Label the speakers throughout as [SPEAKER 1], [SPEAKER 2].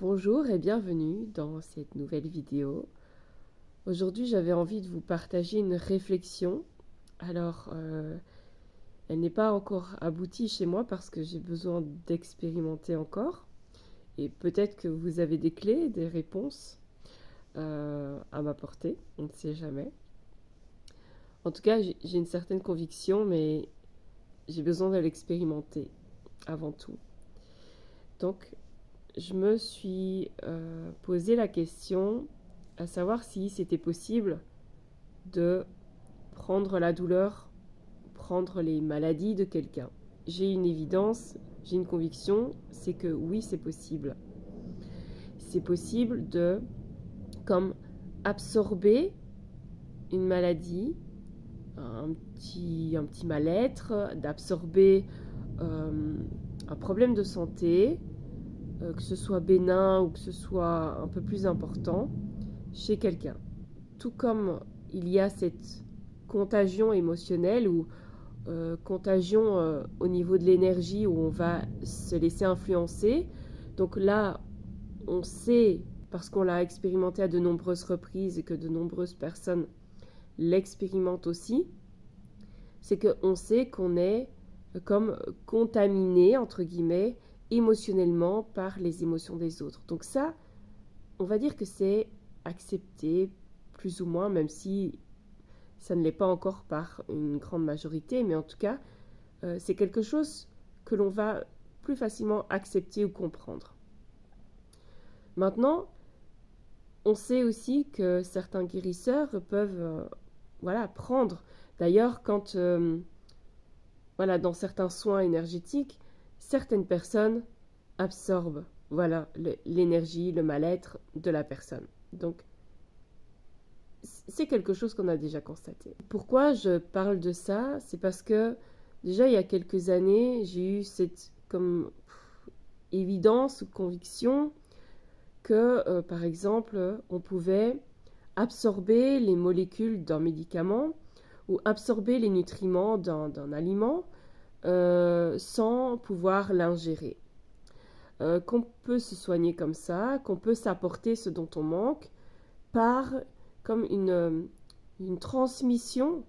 [SPEAKER 1] Bonjour et bienvenue dans cette nouvelle vidéo. Aujourd'hui, j'avais envie de vous partager une réflexion. Alors, elle n'est pas encore aboutie chez moi parce que j'ai besoin d'expérimenter encore. Et peut-être que vous avez des clés, des réponses à m'apporter, on ne sait jamais. En tout cas, j'ai une certaine conviction, mais j'ai besoin de l'expérimenter avant tout. Donc, je me suis posé la question à savoir si c'était possible de prendre la douleur, prendre les maladies de quelqu'un. J'ai une évidence, j'ai une conviction, c'est que oui, c'est possible. C'est possible de, comme, absorber une maladie, un petit mal-être, d'absorber un problème de santé, que ce soit bénin ou que ce soit un peu plus important, chez quelqu'un. Tout comme il y a cette contagion émotionnelle ou contagion au niveau de l'énergie où on va se laisser influencer. Donc là, on sait, parce qu'on l'a expérimenté à de nombreuses reprises et que de nombreuses personnes l'expérimentent aussi, c'est qu'on sait qu'on est comme contaminé, entre guillemets, émotionnellement par les émotions des autres. Donc ça, on va dire que c'est accepté, plus ou moins, même si ça ne l'est pas encore par une grande majorité, mais en tout cas, c'est quelque chose que l'on va plus facilement accepter ou comprendre. Maintenant, on sait aussi que certains guérisseurs peuvent prendre. D'ailleurs, quand dans certains soins énergétiques, certaines personnes absorbent l'énergie, le mal-être de la personne. Donc, c'est quelque chose qu'on a déjà constaté. Pourquoi je parle de ça? C'est parce que déjà il y a quelques années, j'ai eu cette évidence ou conviction que, par exemple, on pouvait absorber les molécules d'un médicament ou absorber les nutriments d'un aliment sans pouvoir l'ingérer. Qu'on peut se soigner comme ça, qu'on peut s'apporter ce dont on manque par comme une transmission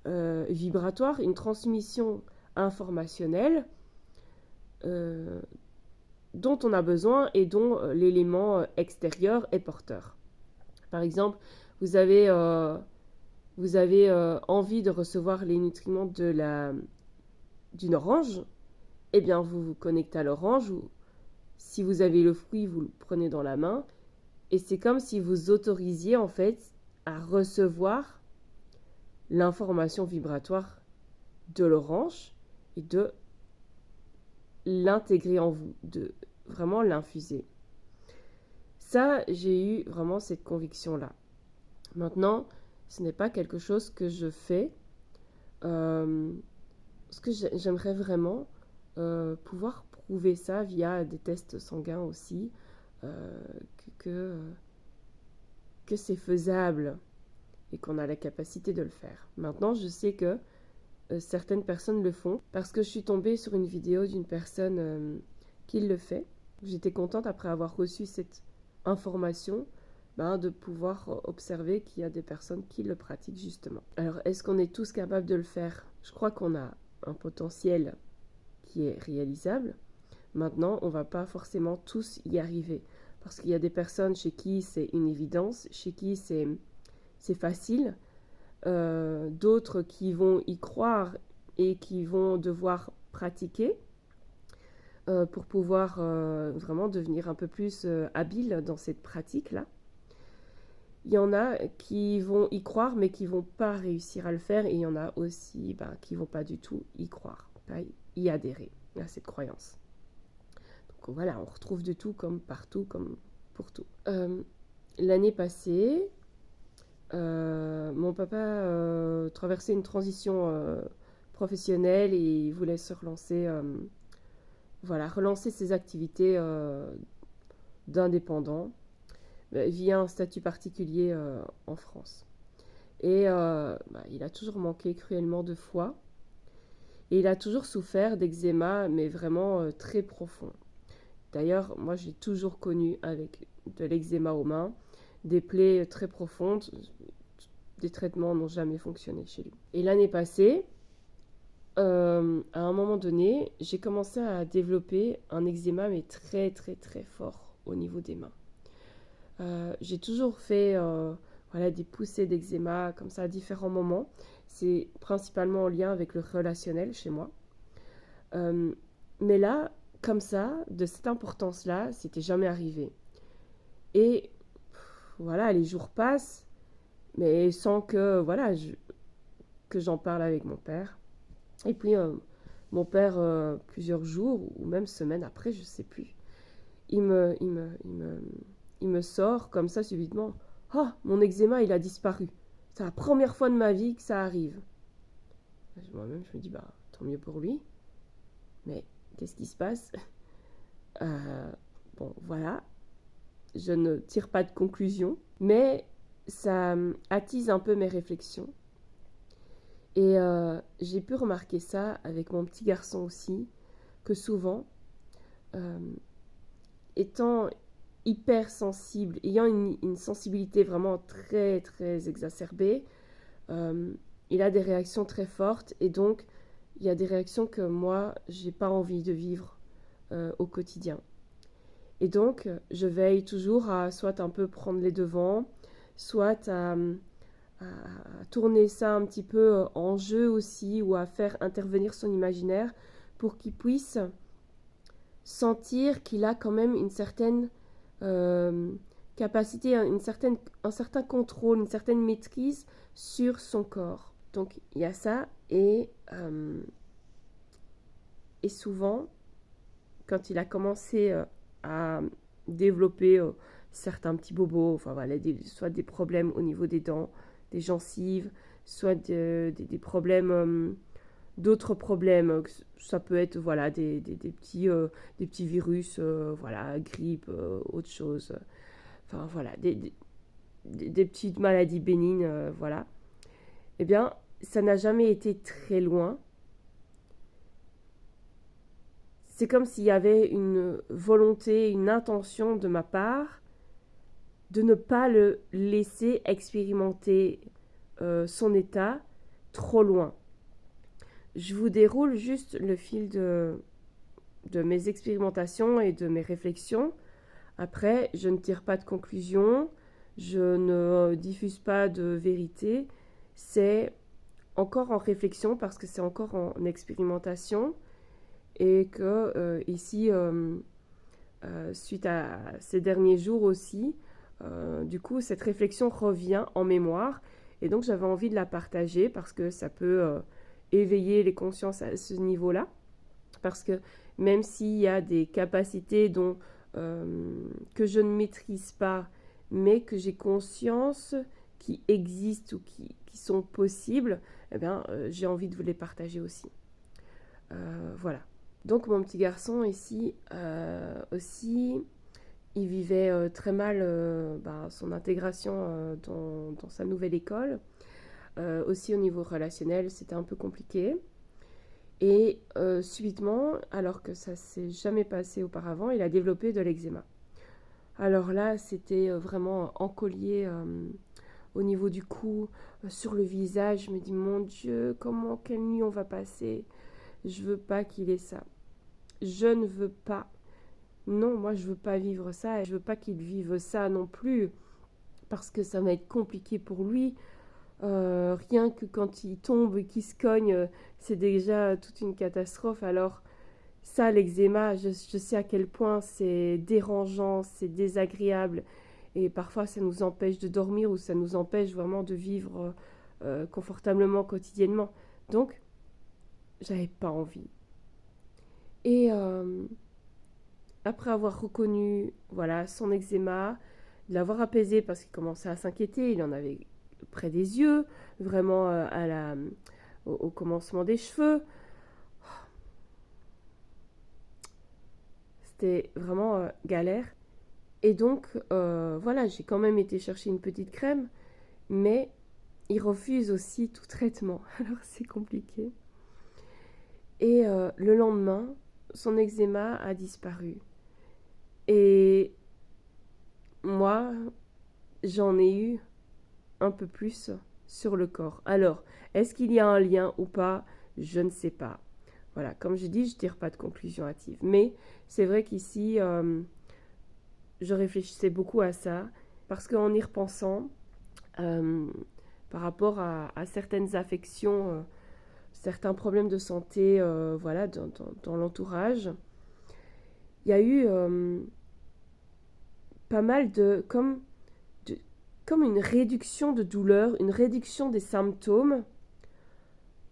[SPEAKER 1] vibratoire, une transmission informationnelle dont on a besoin et dont l'élément extérieur est porteur. Par exemple, vous avez envie de recevoir les nutriments d'une orange, eh bien vous vous connectez à l'orange, ou si vous avez le fruit, vous le prenez dans la main, et c'est comme si vous autorisiez en fait à recevoir l'information vibratoire de l'orange et de l'intégrer en vous, de vraiment l'infuser. Ça, j'ai eu vraiment cette conviction-là. Maintenant, ce n'est pas quelque chose que je fais, parce que j'aimerais vraiment pouvoir prouver ça via des tests sanguins aussi, que c'est faisable et qu'on a la capacité de le faire. Maintenant, je sais que certaines personnes le font parce que je suis tombée sur une vidéo d'une personne qui le fait. J'étais contente après avoir reçu cette information de pouvoir observer qu'il y a des personnes qui le pratiquent justement. Alors, est-ce qu'on est tous capables de le faire? Je crois qu'on a un potentiel qui est réalisable. Maintenant, on ne va pas forcément tous y arriver parce qu'il y a des personnes chez qui c'est une évidence, chez qui c'est facile, d'autres qui vont y croire et qui vont devoir pratiquer pour pouvoir vraiment devenir un peu plus habile dans cette pratique-là. Il y en a qui vont y croire mais qui ne vont pas réussir à le faire, et il y en a aussi qui ne vont pas du tout y croire, pas y adhérer à cette croyance. Donc voilà, on retrouve de tout comme partout, comme pour tout. L'année passée, mon papa traversait une transition professionnelle et il voulait se relancer, relancer ses activités d'indépendant via un statut particulier en France. Et il a toujours manqué cruellement de foi et il a toujours souffert d'eczéma, mais vraiment très profond. D'ailleurs, moi, j'ai toujours connu avec de l'eczéma aux mains, des plaies très profondes, des traitements n'ont jamais fonctionné chez lui. Et l'année passée, à un moment donné, j'ai commencé à développer un eczéma, mais très très très fort au niveau des mains. J'ai toujours fait des poussées d'eczéma comme ça à différents moments. C'est principalement en lien avec le relationnel chez moi. Mais là, comme ça, de cette importance-là, c'était jamais arrivé. Et voilà, les jours passent, mais sans que que j'en parle avec mon père. Et puis mon père, plusieurs jours ou même semaines après, je sais plus, il me sort comme ça subitement. Ah, mon eczéma, il a disparu. C'est la première fois de ma vie que ça arrive. Moi-même, je me dis, bah, tant mieux pour lui. Mais qu'est-ce qui se passe? Bon, voilà. Je ne tire pas de conclusion, mais ça attise un peu mes réflexions. Et j'ai pu remarquer ça avec mon petit garçon aussi, que souvent, étant hyper sensible, ayant une sensibilité vraiment très très exacerbée, il a des réactions très fortes et donc il y a des réactions que moi j'ai pas envie de vivre au quotidien. Et donc je veille toujours à soit un peu prendre les devants, soit à tourner ça un petit peu en jeu aussi ou à faire intervenir son imaginaire pour qu'il puisse sentir qu'il a quand même une certaine capacité, un certain contrôle, une certaine maîtrise sur son corps. Donc il y a ça et souvent quand il a commencé à développer certains petits bobos, enfin voilà, soit des problèmes au niveau des dents, des gencives, soit des problèmes, d'autres problèmes. Ça peut être voilà, des petits virus, voilà, grippe, autre chose. Enfin voilà, des petites maladies bénignes, voilà. Eh bien, ça n'a jamais été très loin. C'est comme s'il y avait une volonté, une intention de ma part de ne pas le laisser expérimenter son état trop loin. Je vous déroule juste le fil de mes expérimentations et de mes réflexions. Après, je ne tire pas de conclusion, je ne diffuse pas de vérité. C'est encore en réflexion parce que c'est encore en expérimentation et que ici, suite à ces derniers jours aussi, du coup, cette réflexion revient en mémoire et donc j'avais envie de la partager parce que ça peut éveiller les consciences à ce niveau-là. Parce que même s'il y a des capacités que je ne maîtrise pas, mais que j'ai conscience qui existent ou qui sont possibles, eh bien, j'ai envie de vous les partager aussi. Voilà. Donc mon petit garçon ici aussi, il vivait très mal son intégration dans sa nouvelle école. Aussi au niveau relationnel, c'était un peu compliqué. Et subitement, alors que ça s'est jamais passé auparavant, il a développé de l'eczéma. Alors là, c'était vraiment en collier au niveau du cou, sur le visage. Je me dis, mon Dieu, quelle nuit on va passer? Je veux pas qu'il ait ça. Je ne veux pas. Non, moi, je veux pas vivre ça. Et je veux pas qu'il vive ça non plus. Parce que ça va être compliqué pour lui. Rien que quand il tombe et qu'il se cogne, c'est déjà toute une catastrophe. Alors ça, l'eczéma, je sais à quel point c'est dérangeant, c'est désagréable. Et parfois, ça nous empêche de dormir ou ça nous empêche vraiment de vivre confortablement quotidiennement. Donc, j'avais pas envie. Et après avoir reconnu voilà, son eczéma, de l'avoir apaisé parce qu'il commençait à s'inquiéter, il en avait près des yeux, vraiment au commencement des cheveux. C'était vraiment galère. Et donc, voilà, j'ai quand même été chercher une petite crème, mais il refuse aussi tout traitement. Alors, c'est compliqué. Et le lendemain, son eczéma a disparu. Et moi, j'en ai eu un peu plus sur le corps. Alors, est-ce qu'il y a un lien ou pas? Je ne sais pas. Voilà, comme je dis, je ne tire pas de conclusion hâtive. Mais c'est vrai qu'ici, je réfléchissais beaucoup à ça, parce qu'en y repensant, euh, par rapport à certaines affections, certains problèmes de santé, voilà, dans l'entourage, il y a eu pas mal comme une réduction de douleur, une réduction des symptômes.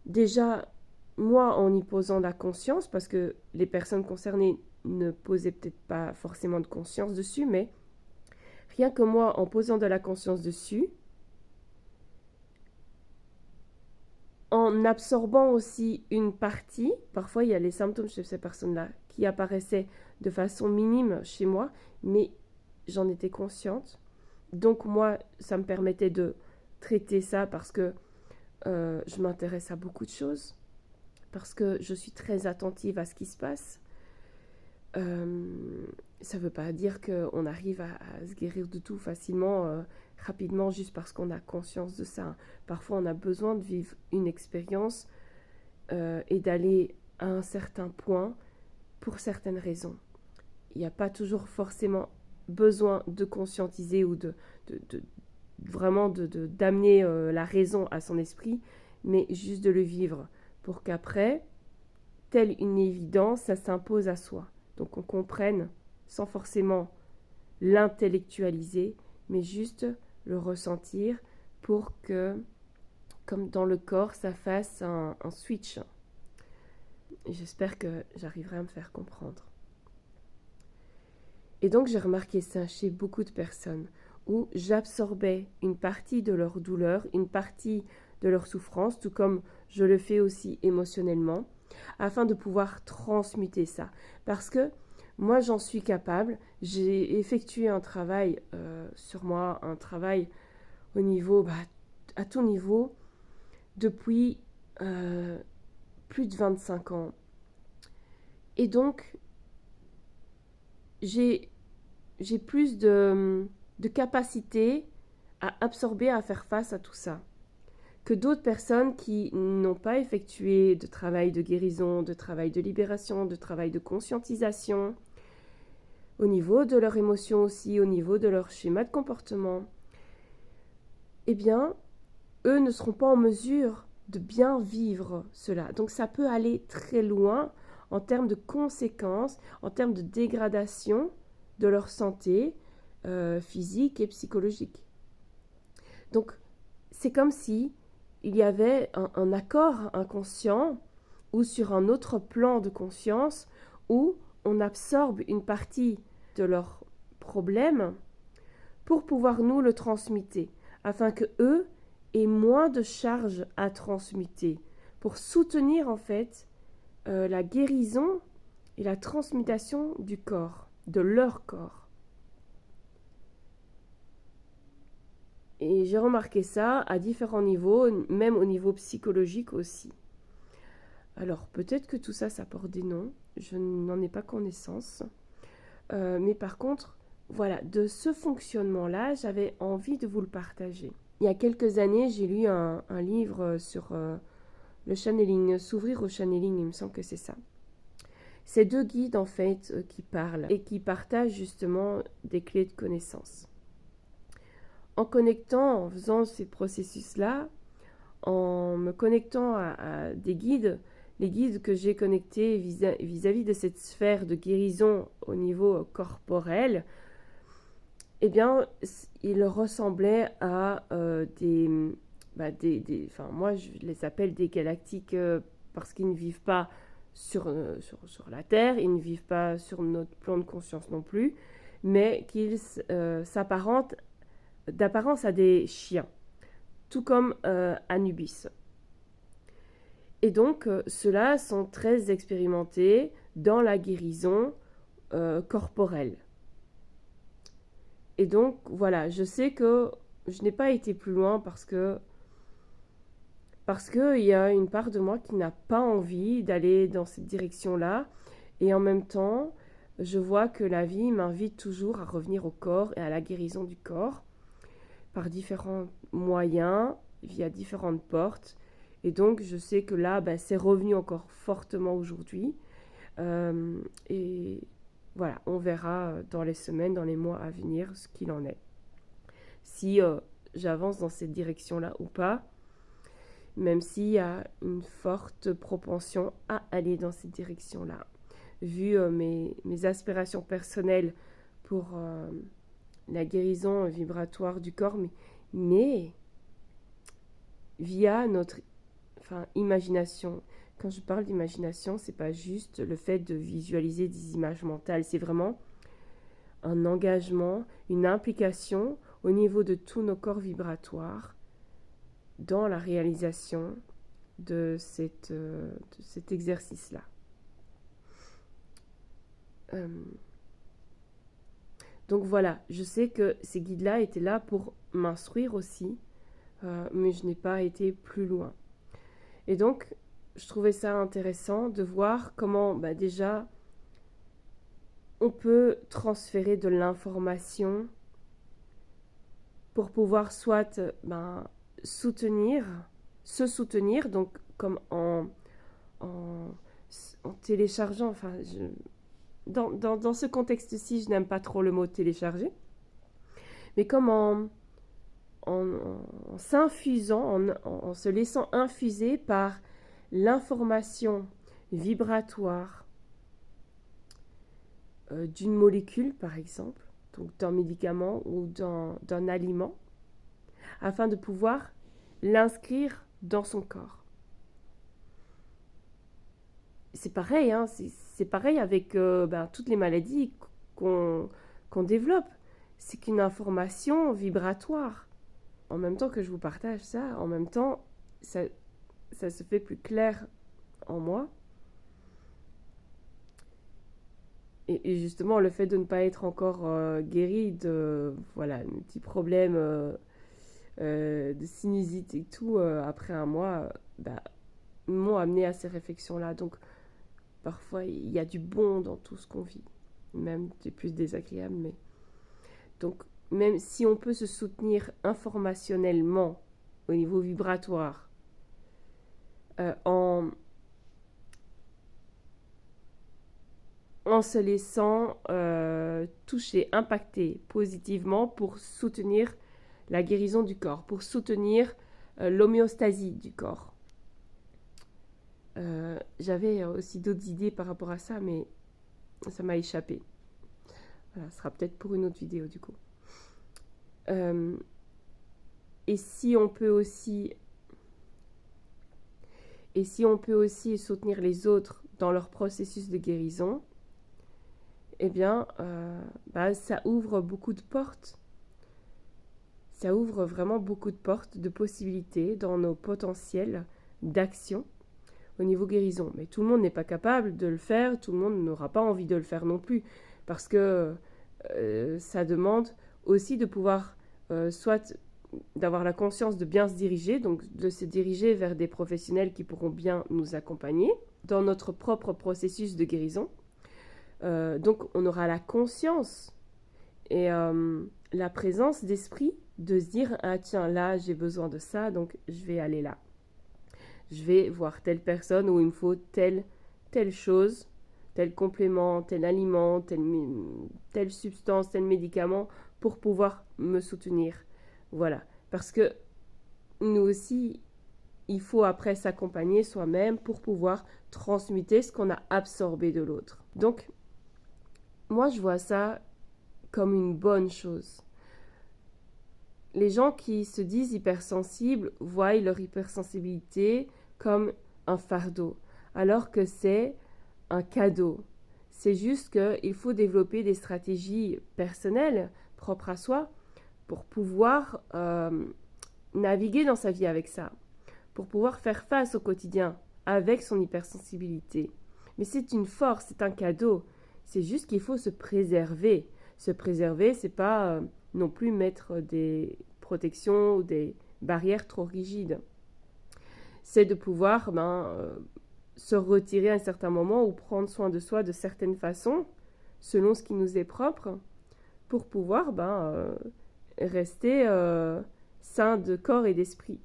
[SPEAKER 1] Déjà, moi, en y posant la conscience, parce que les personnes concernées ne posaient peut-être pas forcément de conscience dessus, mais rien que moi, en posant de la conscience dessus, en absorbant aussi une partie, parfois il y a les symptômes chez ces personnes-là qui apparaissaient de façon minime chez moi, mais j'en étais consciente. Donc moi, ça me permettait de traiter ça parce que je m'intéresse à beaucoup de choses, parce que je suis très attentive à ce qui se passe. Ça ne veut pas dire qu'on arrive à se guérir de tout facilement, rapidement, juste parce qu'on a conscience de ça. Parfois, on a besoin de vivre une expérience et d'aller à un certain point pour certaines raisons. Il n'y a pas toujours forcément besoin de conscientiser ou vraiment d'amener la raison à son esprit, mais juste de le vivre pour qu'après, telle une évidence, ça s'impose à soi. Donc on comprenne sans forcément l'intellectualiser, mais juste le ressentir pour que, comme dans le corps, ça fasse un switch. Et j'espère que j'arriverai à me faire comprendre. Et donc j'ai remarqué ça chez beaucoup de personnes, où j'absorbais une partie de leur douleur, une partie de leur souffrance, tout comme je le fais aussi émotionnellement, afin de pouvoir transmuter ça. Parce que moi, j'en suis capable. J'ai effectué un travail sur moi, un travail au niveau, à tout niveau, depuis plus de 25 ans. Et donc, j'ai plus de capacité à absorber, à faire face à tout ça, que d'autres personnes qui n'ont pas effectué de travail de guérison, de travail de libération, de travail de conscientisation, au niveau de leurs émotions aussi, au niveau de leur schéma de comportement, eh bien, eux ne seront pas en mesure de bien vivre cela. Donc ça peut aller très loin en termes de conséquences, en termes de dégradation de leur santé physique et psychologique. Donc c'est comme si il y avait un accord inconscient ou sur un autre plan de conscience où on absorbe une partie de leurs problèmes pour pouvoir nous le transmuter, afin que eux aient moins de charges à transmuter, pour soutenir en fait la guérison et la transmutation du corps, de leur corps. Et j'ai remarqué ça à différents niveaux, même au niveau psychologique aussi. Alors peut-être que tout ça, ça porte des noms, je n'en ai pas connaissance. Mais par contre, voilà, de ce fonctionnement-là, j'avais envie de vous le partager. Il y a quelques années, j'ai lu un livre sur le channeling, s'ouvrir au channeling, il me semble que c'est ça. C'est deux guides en fait qui parlent et qui partagent justement des clés de connaissance. En connectant, en faisant ces processus-là, en me connectant à des guides, les guides que j'ai connectés vis-à-vis de cette sphère de guérison au niveau corporel, eh bien, ils ressemblaient à moi je les appelle des galactiques parce qu'ils ne vivent pas sur la Terre, ils ne vivent pas sur notre plan de conscience non plus, mais qu'ils s'apparentent d'apparence à des chiens, tout comme Anubis. Et donc, ceux-là sont très expérimentés dans la guérison corporelle. Et donc, voilà, je sais que je n'ai pas été plus loin parce que il y a une part de moi qui n'a pas envie d'aller dans cette direction-là. Et en même temps, je vois que la vie m'invite toujours à revenir au corps et à la guérison du corps par différents moyens, via différentes portes. Et donc, je sais que là, c'est revenu encore fortement aujourd'hui. Et voilà, on verra dans les semaines, dans les mois à venir, ce qu'il en est. Si j'avance dans cette direction-là ou pas, même s'il y a une forte propension à aller dans cette direction-là. Vu mes aspirations personnelles pour la guérison vibratoire du corps, mais via notre imagination. Quand je parle d'imagination, c'est pas juste le fait de visualiser des images mentales, c'est vraiment un engagement, une implication au niveau de tous nos corps vibratoires dans la réalisation de cet exercice-là. Donc voilà, je sais que ces guides-là étaient là pour m'instruire aussi, mais je n'ai pas été plus loin. Et donc, je trouvais ça intéressant de voir comment déjà on peut transférer de l'information pour pouvoir soit se soutenir, donc comme en téléchargeant, dans ce contexte-ci, je n'aime pas trop le mot télécharger, mais comme en s'infusant, en se laissant infuser par l'information vibratoire d'une molécule, par exemple, donc d'un médicament ou d'un aliment, afin de pouvoir l'inscrire dans son corps. C'est pareil, c'est pareil avec toutes les maladies qu'on développe. C'est qu'une information vibratoire. En même temps que je vous partage ça, en même temps, ça se fait plus clair en moi. Et justement, le fait de ne pas être encore guéri de un petit problème de sinusite et tout, après un mois, m'ont amené à ces réflexions-là. Donc, parfois, il y a du bon dans tout ce qu'on vit. Même des plus désagréables, mais... Donc, même si on peut se soutenir informationnellement au niveau vibratoire, en se laissant toucher, impacter positivement pour soutenir la guérison du corps, pour soutenir l'homéostasie du corps. J'avais aussi d'autres idées par rapport à ça, mais ça m'a échappé. Voilà, ce sera peut-être pour une autre vidéo du coup. Et si on peut aussi soutenir les autres dans leur processus de guérison, eh bien, ça ouvre beaucoup de portes. Ça ouvre vraiment beaucoup de portes, de possibilités dans nos potentiels d'action au niveau guérison. Mais tout le monde n'est pas capable de le faire, tout le monde n'aura pas envie de le faire non plus, parce que ça demande aussi de pouvoir soit d'avoir la conscience de bien se diriger, donc de se diriger vers des professionnels qui pourront bien nous accompagner dans notre propre processus de guérison. Donc on aura la conscience et la présence d'esprit de se dire « Ah tiens, là j'ai besoin de ça, donc je vais aller là. Je vais voir telle personne où il me faut telle chose, tel complément, tel aliment, telle substance, tel médicament pour pouvoir me soutenir. » Voilà, parce que nous aussi, il faut après s'accompagner soi-même pour pouvoir transmuter ce qu'on a absorbé de l'autre. Donc, moi je vois ça comme une bonne chose. Les gens qui se disent hypersensibles voient leur hypersensibilité comme un fardeau, alors que c'est un cadeau. C'est juste qu'il faut développer des stratégies personnelles propres à soi pour pouvoir naviguer dans sa vie avec ça, pour pouvoir faire face au quotidien avec son hypersensibilité. Mais c'est une force, c'est un cadeau. C'est juste qu'il faut se préserver. Se préserver, c'est pas non plus mettre des protections ou des barrières trop rigides. C'est de pouvoir se retirer à un certain moment ou prendre soin de soi de certaines façons, selon ce qui nous est propre, pour pouvoir rester sain de corps et d'esprit,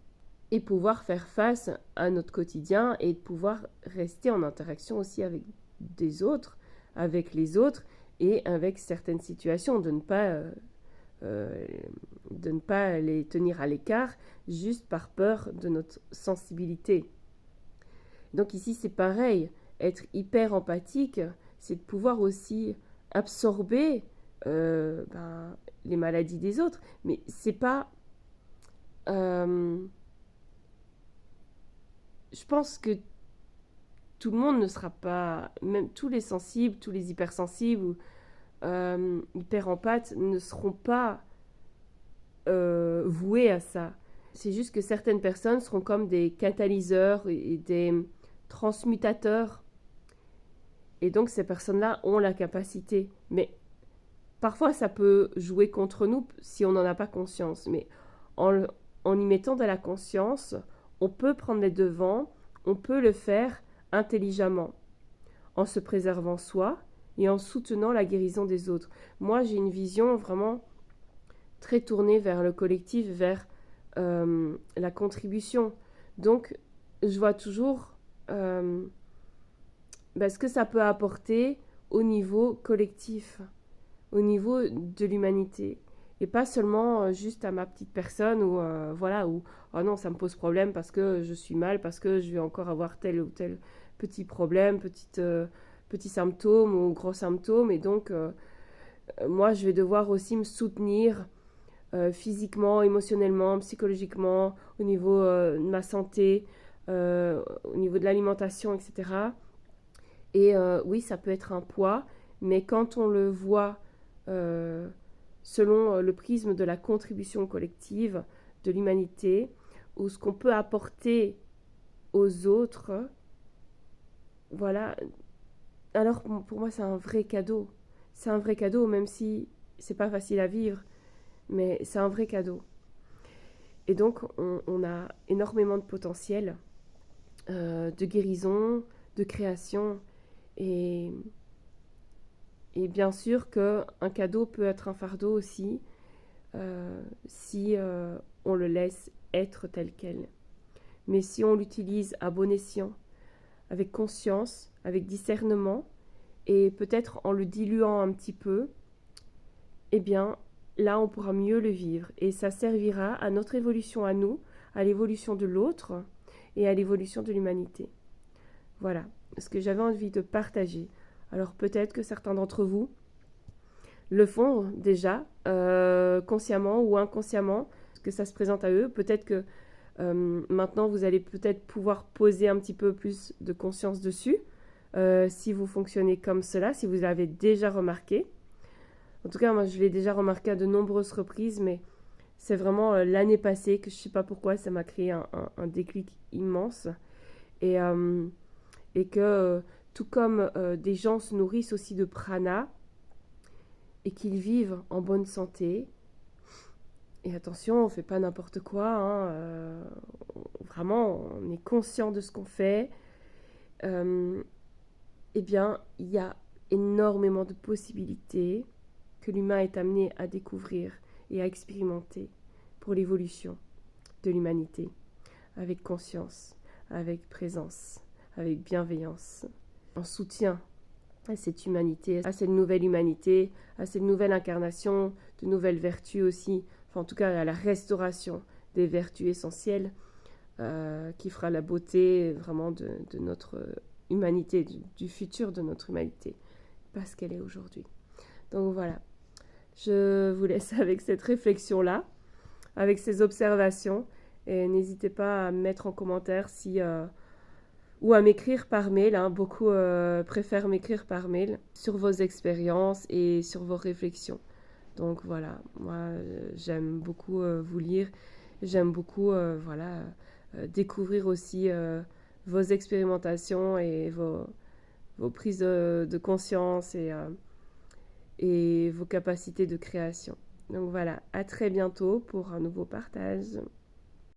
[SPEAKER 1] et pouvoir faire face à notre quotidien et pouvoir rester en interaction aussi avec des autres, avec les autres et avec certaines situations, de ne pas les tenir à l'écart juste par peur de notre sensibilité. Donc ici c'est pareil, être hyper empathique, c'est de pouvoir aussi absorber les maladies des autres, mais c'est pas je pense que tout le monde ne sera pas, même tous les sensibles, tous les hypersensibles ou hyper empathes ne seront pas voués à ça. C'est juste que certaines personnes seront comme des catalyseurs et des transmutateurs. Et donc ces personnes-là ont la capacité. Mais parfois ça peut jouer contre nous si on n'en a pas conscience. Mais en y mettant de la conscience, on peut prendre les devants, on peut le faire intelligemment, en se préservant soi et en soutenant la guérison des autres. Moi, j'ai une vision vraiment très tournée vers le collectif, vers la contribution. Donc, je vois toujours ce que ça peut apporter au niveau collectif, au niveau de l'humanité. Et pas seulement juste à ma petite personne ou oh non, ça me pose problème parce que je suis mal, parce que je vais encore avoir tel ou tel petit problème, petit symptôme ou gros symptôme. Et donc, moi, je vais devoir aussi me soutenir physiquement, émotionnellement, psychologiquement, au niveau de ma santé, au niveau de l'alimentation, etc. Et oui, ça peut être un poids, mais quand on le voit selon le prisme de la contribution collective, de l'humanité, ou ce qu'on peut apporter aux autres, voilà. Alors pour moi, c'est un vrai cadeau. C'est un vrai cadeau, même si c'est pas facile à vivre, mais c'est un vrai cadeau. Et donc, on a énormément de potentiel de guérison, de création, et bien sûr qu'un cadeau peut être un fardeau aussi, si on le laisse être tel quel. Mais si on l'utilise à bon escient, avec conscience, avec discernement, et peut-être en le diluant un petit peu, eh bien, là, on pourra mieux le vivre. Et ça servira à notre évolution à nous, à l'évolution de l'autre et à l'évolution de l'humanité. Voilà ce que j'avais envie de partager. Alors peut-être que certains d'entre vous le font déjà, consciemment ou inconsciemment, que ça se présente à eux. Peut-être que maintenant, vous allez peut-être pouvoir poser un petit peu plus de conscience dessus, si vous fonctionnez comme cela, si vous l'avez déjà remarqué. En tout cas, moi, je l'ai déjà remarqué à de nombreuses reprises, mais c'est vraiment l'année passée que je ne sais pas pourquoi, ça m'a créé un déclic immense. Et que, tout comme des gens se nourrissent aussi de prana, et qu'ils vivent en bonne santé, et attention, on ne fait pas n'importe quoi, vraiment, on est conscient de ce qu'on fait, eh bien, il y a énormément de possibilités que l'humain est amené à découvrir et à expérimenter pour l'évolution de l'humanité, avec conscience, avec présence, avec bienveillance, en soutien à cette humanité, à cette nouvelle humanité, à cette nouvelle incarnation, de nouvelles vertus aussi, enfin en tout cas à la restauration des vertus essentielles qui fera la beauté vraiment de notre humanité, du futur de notre humanité, pas ce qu'elle est aujourd'hui. Donc voilà, je vous laisse avec cette réflexion-là, avec ces observations, et n'hésitez pas à me mettre en commentaire si... ou à m'écrire par mail, beaucoup préfèrent m'écrire par mail, sur vos expériences et sur vos réflexions. Donc voilà, moi j'aime beaucoup vous lire, j'aime beaucoup découvrir aussi vos expérimentations et vos prises de conscience et vos capacités de création. Donc voilà, à très bientôt pour un nouveau partage.